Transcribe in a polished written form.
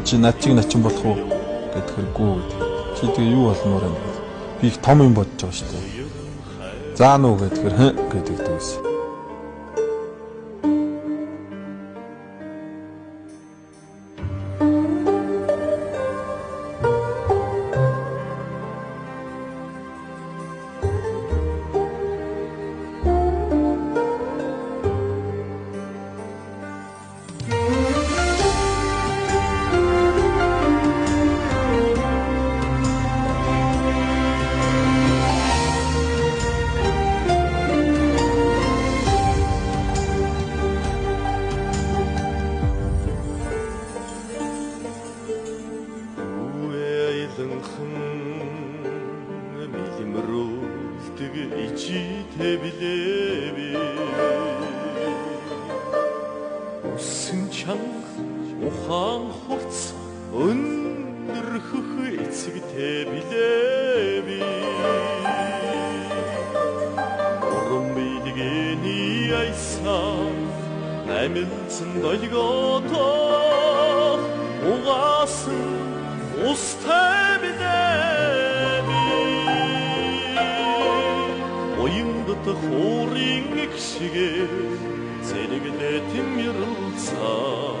чи над чиг начин болох уу гэдгэргүй гэдэг. Чи тэгээ юу болмоор юм бэ? Би их том юм бодож байгаа шүү дээ. Заа нуу гэдгээр гэдэг дүүс. Усан чанга ухаан хурц өндрөхөх эцэгтэй билээ би уран билгээний айсан амилсан долгоотоо угаасан устай билээ би уяндат хуурын гişгээ зэрэглээ тэм ярилцаа